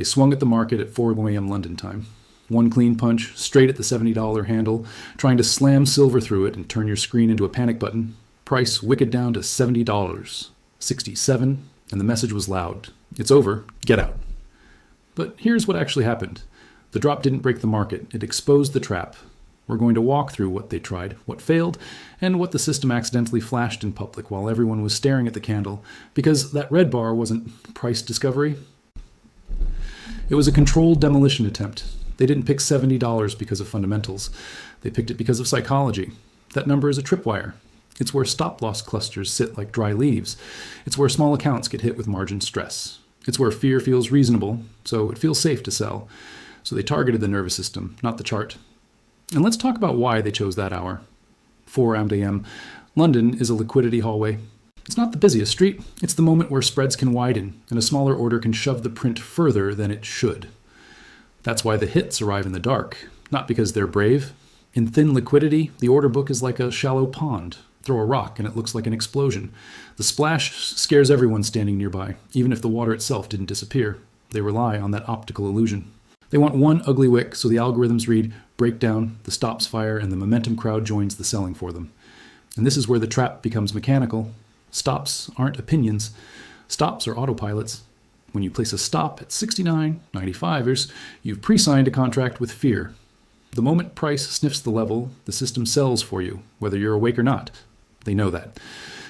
They swung at the market at 4 a.m. London time. One clean punch, straight at the $70 handle, trying to slam silver through it and turn your screen into a panic button. Price wicked down to $70. 67, and the message was loud. It's over, get out. But here's what actually happened. The drop didn't break the market, it exposed the trap. We're going to walk through what they tried, what failed, and what the system accidentally flashed in public while everyone was staring at the candle, because that red bar wasn't price discovery. It was a controlled demolition attempt. They didn't pick $70 because of fundamentals. They picked it because of psychology. That number is a tripwire. It's where stop-loss clusters sit like dry leaves. It's where small accounts get hit with margin stress. It's where fear feels reasonable, so it feels safe to sell. So they targeted the nervous system, not the chart. And let's talk about why they chose that hour. 4 a.m. London is a liquidity hallway. It's not the busiest street. It's the moment where spreads can widen and a smaller order can shove the print further than it should. That's why the hits arrive in the dark, not because they're brave. In thin liquidity, the order book is like a shallow pond. Throw a rock and it looks like an explosion. The splash scares everyone standing nearby, even if the water itself didn't disappear. They rely on that optical illusion. They want one ugly wick, so the algorithms read breakdown, the stops fire, and the momentum crowd joins the selling for them. And this is where the trap becomes mechanical. Stops aren't opinions. Stops are autopilots. When you place a stop at 69.95ers, you've pre-signed a contract with fear. The moment price sniffs the level, the system sells for you, whether you're awake or not. They know that.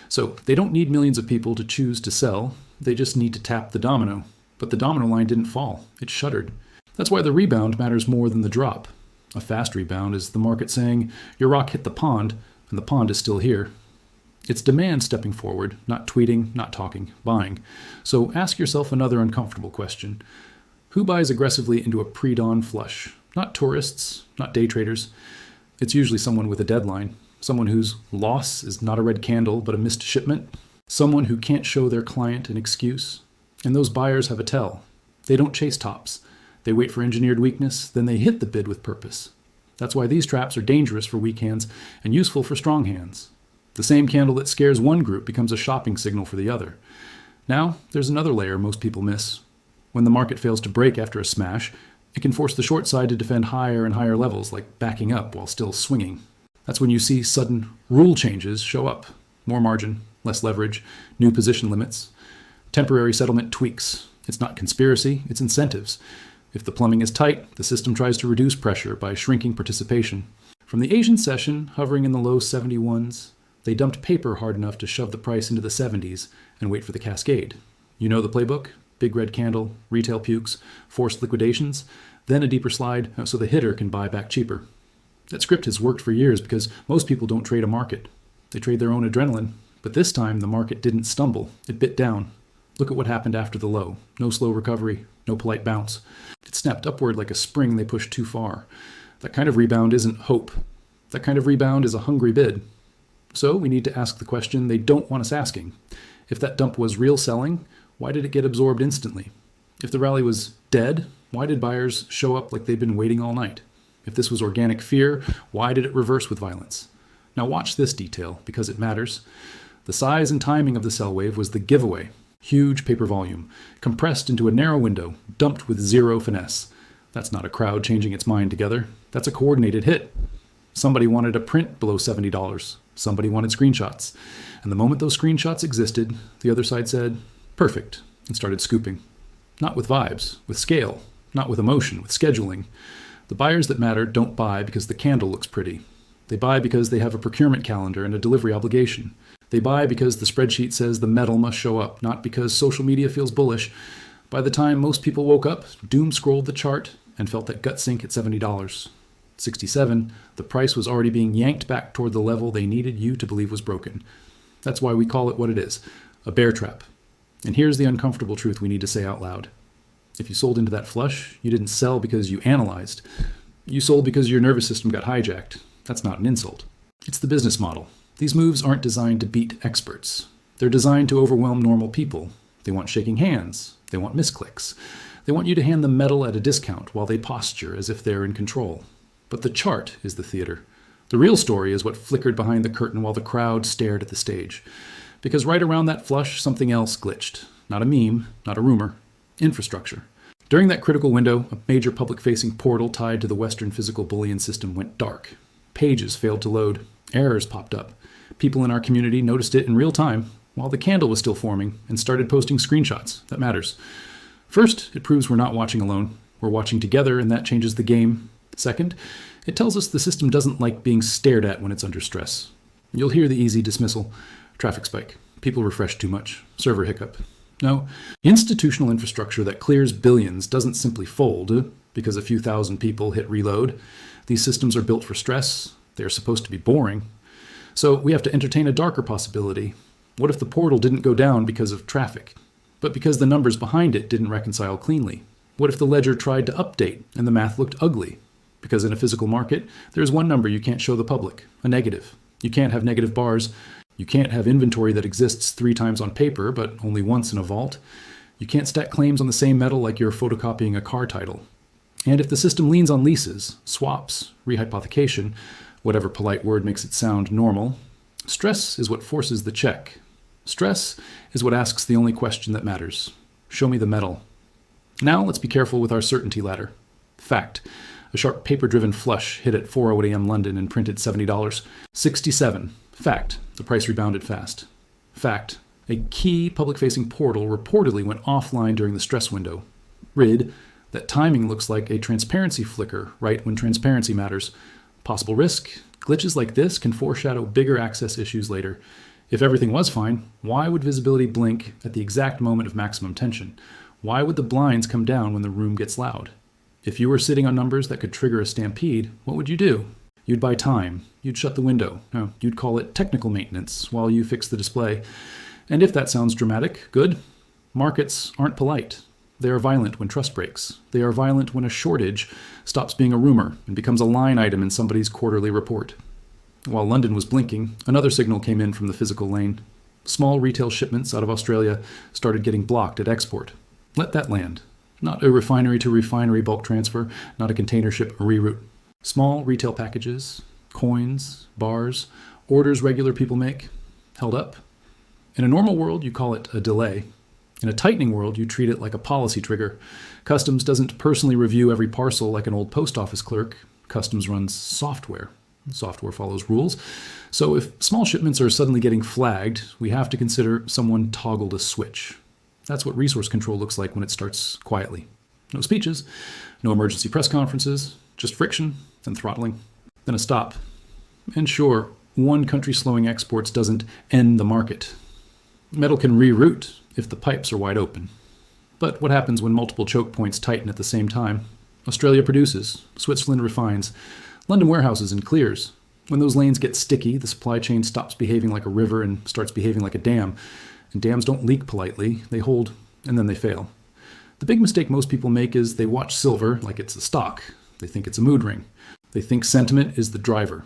So they don't need millions of people to choose to sell. They just need to tap the domino. But the domino line didn't fall. It shuddered. That's why the rebound matters more than the drop. A fast rebound is the market saying, your rock hit the pond, and the pond is still here. It's demand stepping forward, not tweeting, not talking, buying. So ask yourself another uncomfortable question. Who buys aggressively into a pre-dawn flush? Not tourists, not day traders. It's usually someone with a deadline, someone whose loss is not a red candle but a missed shipment, someone who can't show their client an excuse. And those buyers have a tell. They don't chase tops. They wait for engineered weakness, then they hit the bid with purpose. That's why these traps are dangerous for weak hands and useful for strong hands. The same candle that scares one group becomes a shopping signal for the other. Now, there's another layer most people miss. When the market fails to break after a smash, it can force the short side to defend higher and higher levels, like backing up while still swinging. That's when you see sudden rule changes show up. More margin, less leverage, new position limits, temporary settlement tweaks. It's not conspiracy, it's incentives. If the plumbing is tight, the system tries to reduce pressure by shrinking participation. From the Asian session, hovering in the low 71s, they dumped paper hard enough to shove the price into the 70s and wait for the cascade. You know the playbook? Big red candle, retail pukes, forced liquidations, then a deeper slide so the hitter can buy back cheaper. That script has worked for years because most people don't trade a market. They trade their own adrenaline. But this time the market didn't stumble. It bit down. Look at what happened after the low. No slow recovery, no polite bounce. It snapped upward like a spring they pushed too far. That kind of rebound isn't hope. That kind of rebound is a hungry bid. So we need to ask the question they don't want us asking. If that dump was real selling, why did it get absorbed instantly? If the rally was dead, why did buyers show up like they'd been waiting all night? If this was organic fear, why did it reverse with violence? Now watch this detail, because it matters. The size and timing of the sell wave was the giveaway. Huge paper volume, compressed into a narrow window, dumped with zero finesse. That's not a crowd changing its mind together. That's a coordinated hit. Somebody wanted a print below $70. Somebody wanted screenshots. And the moment those screenshots existed, the other side said, perfect, and started scooping. Not with vibes, with scale, not with emotion, with scheduling. The buyers that matter don't buy because the candle looks pretty. They buy because they have a procurement calendar and a delivery obligation. They buy because the spreadsheet says the metal must show up, not because social media feels bullish. By the time most people woke up, doom scrolled the chart and felt that gut sink at $70. 67, the price was already being yanked back toward the level they needed you to believe was broken. That's why we call it what it is, a bear trap. And here's the uncomfortable truth we need to say out loud. If you sold into that flush, you didn't sell because you analyzed. You sold because your nervous system got hijacked. That's not an insult. It's the business model. These moves aren't designed to beat experts. They're designed to overwhelm normal people. They want shaking hands. They want misclicks. They want you to hand them metal at a discount while they posture as if they're in control. But the chart is the theater. The real story is what flickered behind the curtain while the crowd stared at the stage. Because right around that flush, something else glitched. Not a meme, not a rumor. Infrastructure. During that critical window, a major public-facing portal tied to the Western physical bullion system went dark. Pages failed to load. Errors popped up. People in our community noticed it in real time while the candle was still forming and started posting screenshots. That matters. First, it proves we're not watching alone. We're watching together, and that changes the game. Second, it tells us the system doesn't like being stared at when it's under stress. You'll hear the easy dismissal. Traffic spike. People refresh too much. Server hiccup. No, institutional infrastructure that clears billions doesn't simply fold because a few thousand people hit reload. These systems are built for stress. They are supposed to be boring. So we have to entertain a darker possibility. What if the portal didn't go down because of traffic, but because the numbers behind it didn't reconcile cleanly? What if the ledger tried to update and the math looked ugly? Because in a physical market, there's one number you can't show the public, a negative. You can't have negative bars. You can't have inventory that exists 3 times on paper, but only once in a vault. You can't stack claims on the same metal like you're photocopying a car title. And if the system leans on leases, swaps, rehypothecation, whatever polite word makes it sound normal, stress is what forces the check. Stress is what asks the only question that matters. Show me the metal. Now let's be careful with our certainty ladder. Fact. A sharp paper-driven flush hit at 4:08 a.m. London and printed $70. 67. Fact. The price rebounded fast. Fact. A key public-facing portal reportedly went offline during the stress window. Rid. That timing looks like a transparency flicker right when transparency matters. Possible risk. Glitches like this can foreshadow bigger access issues later. If everything was fine, why would visibility blink at the exact moment of maximum tension? Why would the blinds come down when the room gets loud? If you were sitting on numbers that could trigger a stampede, what would you do? You'd buy time. You'd shut the window. No, you'd call it technical maintenance while you fix the display. And if that sounds dramatic, good. Markets aren't polite. They are violent when trust breaks. They are violent when a shortage stops being a rumor and becomes a line item in somebody's quarterly report. While London was blinking, another signal came in from the physical lane. Small retail shipments out of Australia started getting blocked at export. Let that land. Not a refinery to refinery bulk transfer, not a container ship reroute. Small retail packages, coins, bars, orders regular people make, held up. In a normal world, you call it a delay. In a tightening world, you treat it like a policy trigger. Customs doesn't personally review every parcel like an old post office clerk. Customs runs software. Software follows rules. So if small shipments are suddenly getting flagged, we have to consider someone toggled a switch. That's what resource control looks like when it starts quietly. No speeches, no emergency press conferences, just friction, then throttling, then a stop. And sure, one country slowing exports doesn't end the market. Metal can reroute if the pipes are wide open. But what happens when multiple choke points tighten at the same time? Australia produces, Switzerland refines, London warehouses and clears. When those lanes get sticky, the supply chain stops behaving like a river and starts behaving like a dam. And dams don't leak politely, they hold, and then they fail. The big mistake most people make is they watch silver like it's a stock. They think it's a mood ring. They think sentiment is the driver.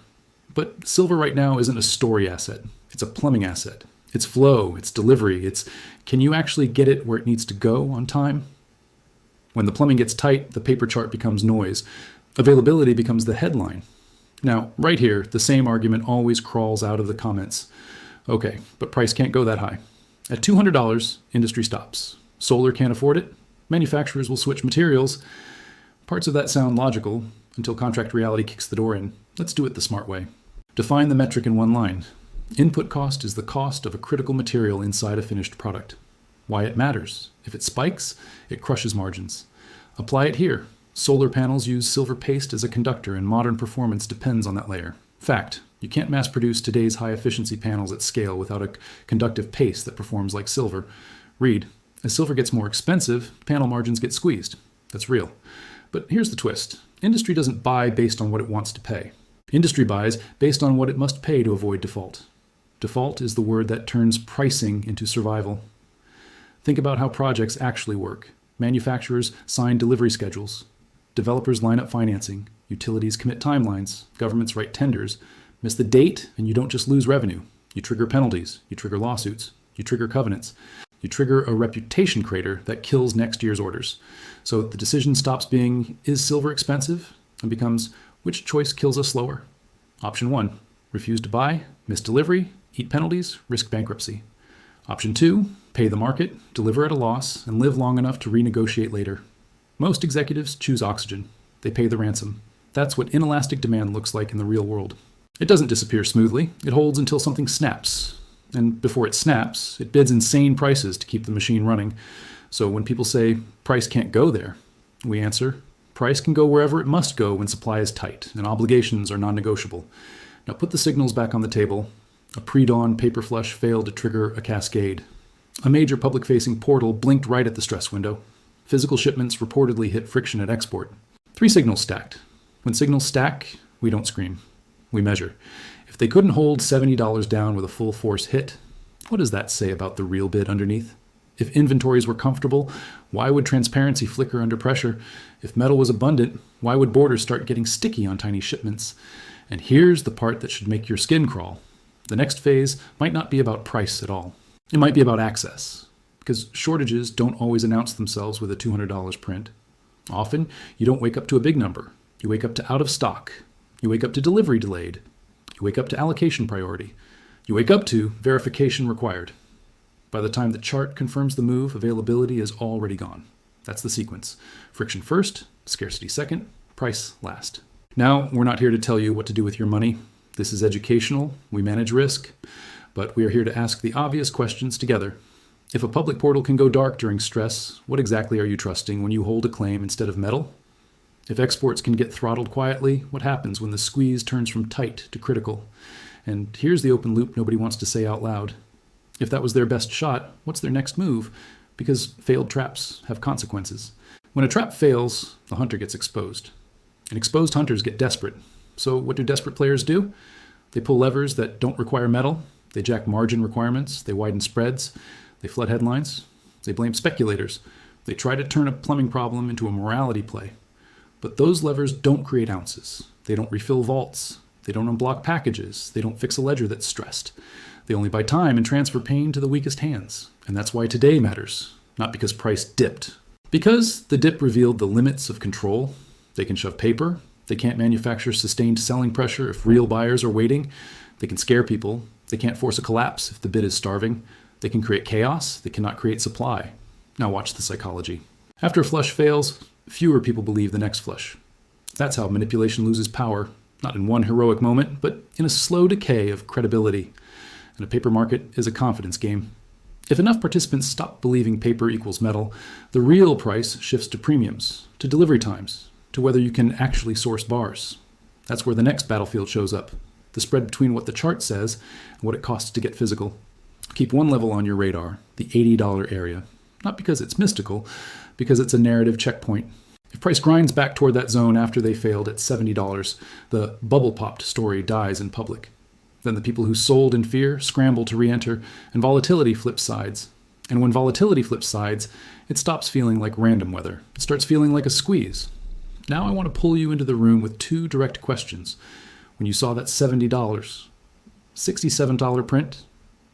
But silver right now isn't a story asset. It's a plumbing asset. It's flow, it's delivery, it's can you actually get it where it needs to go on time? When the plumbing gets tight, the paper chart becomes noise. Availability becomes the headline. Now, right here, the same argument always crawls out of the comments. Okay, but price can't go that high. At $200, industry stops. Solar can't afford it. Manufacturers will switch materials. Parts of that sound logical until contract reality kicks the door in. Let's do it the smart way. Define the metric in one line. Input cost is the cost of a critical material inside a finished product. Why it matters. If it spikes, it crushes margins. Apply it here. Solar panels use silver paste as a conductor, and modern performance depends on that layer. Fact. You can't mass produce today's high-efficiency panels at scale without a conductive paste that performs like silver. Read. As silver gets more expensive, panel margins get squeezed. That's real. But here's the twist. Industry doesn't buy based on what it wants to pay. Industry buys based on what it must pay to avoid default. Default is the word that turns pricing into survival. Think about how projects actually work. Manufacturers sign delivery schedules. Developers line up financing. Utilities commit timelines. Governments write tenders. Miss the date, and you don't just lose revenue. You trigger penalties. You trigger lawsuits. You trigger covenants. You trigger a reputation crater that kills next year's orders. So the decision stops being, is silver expensive? And becomes, which choice kills us slower? Option 1, refuse to buy, miss delivery, eat penalties, risk bankruptcy. Option 2, pay the market, deliver at a loss, and live long enough to renegotiate later. Most executives choose oxygen. They pay the ransom. That's what inelastic demand looks like in the real world. It doesn't disappear smoothly. It holds until something snaps. And before it snaps, it bids insane prices to keep the machine running. So when people say price can't go there, we answer, price can go wherever it must go when supply is tight and obligations are non-negotiable. Now put the signals back on the table. A pre-dawn paper flush failed to trigger a cascade. A major public-facing portal blinked right at the stress window. Physical shipments reportedly hit friction at export. 3 signals stacked. When signals stack, we don't scream. We measure. If they couldn't hold $70 down with a full force hit, what does that say about the real bid underneath? If inventories were comfortable, why would transparency flicker under pressure? If metal was abundant, why would borders start getting sticky on tiny shipments? And here's the part that should make your skin crawl. The next phase might not be about price at all. It might be about access, because shortages don't always announce themselves with a $200 print. Often, you don't wake up to a big number. You wake up to out of stock. You wake up to delivery delayed. You wake up to allocation priority. You wake up to verification required. By the time the chart confirms the move, availability is already gone. That's the sequence. Friction first, scarcity second, price last. Now, we're not here to tell you what to do with your money. This is educational. We manage risk. But we are here to ask the obvious questions together. If a public portal can go dark during stress, what exactly are you trusting when you hold a claim instead of metal? If exports can get throttled quietly, what happens when the squeeze turns from tight to critical? And here's the open loop nobody wants to say out loud. If that was their best shot, what's their next move? Because failed traps have consequences. When a trap fails, the hunter gets exposed. And exposed hunters get desperate. So what do desperate players do? They pull levers that don't require metal. They jack margin requirements. They widen spreads. They flood headlines. They blame speculators. They try to turn a plumbing problem into a morality play. But those levers don't create ounces. They don't refill vaults. They don't unblock packages. They don't fix a ledger that's stressed. They only buy time and transfer pain to the weakest hands. And that's why today matters, not because price dipped. Because the dip revealed the limits of control. They can shove paper. They can't manufacture sustained selling pressure if real buyers are waiting. They can scare people. They can't force a collapse if the bid is starving. They can create chaos. They cannot create supply. Now watch the psychology. After a flush fails, fewer people believe the next flush. That's how manipulation loses power, not in one heroic moment, but in a slow decay of credibility. And a paper market is a confidence game. If enough participants stop believing paper equals metal, the real price shifts to premiums, to delivery times, to whether you can actually source bars. That's where the next battlefield shows up, the spread between what the chart says and what it costs to get physical. Keep one level on your radar, the $80 area. Not because it's mystical, because it's a narrative checkpoint. If price grinds back toward that zone after they failed at $70, the bubble-popped story dies in public. Then the people who sold in fear scramble to re-enter, and volatility flips sides. And when volatility flips sides, it stops feeling like random weather. It starts feeling like a squeeze. Now I want to pull you into the room with 2 direct questions. When you saw that $70, $67 print,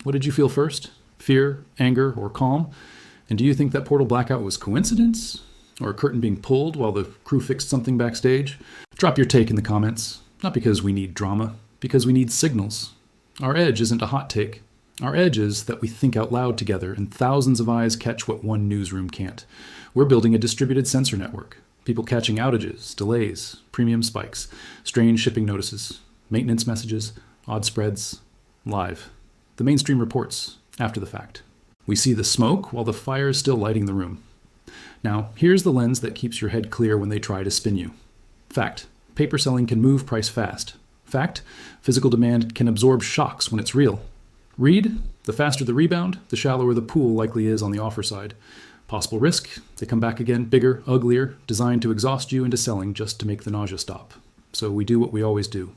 what did you feel first? Fear, anger, or calm? And do you think that portal blackout was coincidence? Or a curtain being pulled while the crew fixed something backstage? Drop your take in the comments. Not because we need drama, because we need signals. Our edge isn't a hot take. Our edge is that we think out loud together and thousands of eyes catch what one newsroom can't. We're building a distributed sensor network. People catching outages, delays, premium spikes, strange shipping notices, maintenance messages, odd spreads, live. The mainstream reports after the fact. We see the smoke while the fire is still lighting the room. Now, here's the lens that keeps your head clear when they try to spin you. Fact, paper selling can move price fast. Fact, physical demand can absorb shocks when it's real. Read, the faster the rebound, the shallower the pool likely is on the offer side. Possible risk, they come back again, bigger, uglier, designed to exhaust you into selling just to make the nausea stop. So we do what we always do.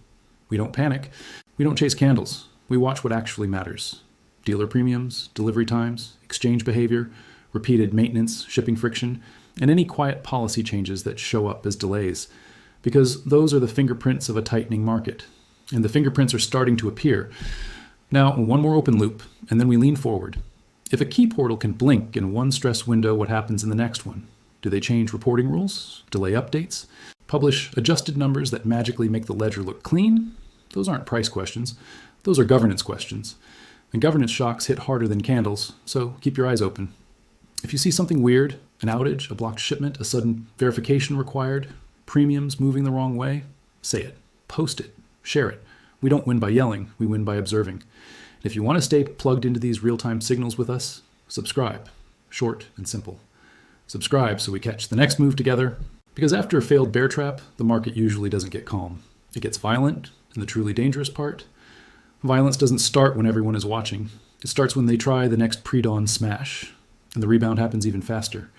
We don't panic. We don't chase candles. We watch what actually matters. Dealer premiums, delivery times, exchange behavior, repeated maintenance, shipping friction, and any quiet policy changes that show up as delays. Because those are the fingerprints of a tightening market. And the fingerprints are starting to appear. Now, one more open loop, and then we lean forward. If a key portal can blink in one stress window, what happens in the next one? Do they change reporting rules? Delay updates? Publish adjusted numbers that magically make the ledger look clean? Those aren't price questions. Those are governance questions. And governance shocks hit harder than candles, so keep your eyes open. If you see something weird, An outage, a blocked shipment, a sudden verification required, premiums moving the wrong way? Say it, post it, share it. We don't win by yelling, we win by observing. And if you want to stay plugged into these real-time signals with us, subscribe. Short and simple. Subscribe so we catch the next move together. Because after a failed bear trap, the market usually doesn't get calm. It gets violent, and the truly dangerous part? Violence doesn't start when everyone is watching. It starts when they try the next pre-dawn smash, and the rebound happens even faster.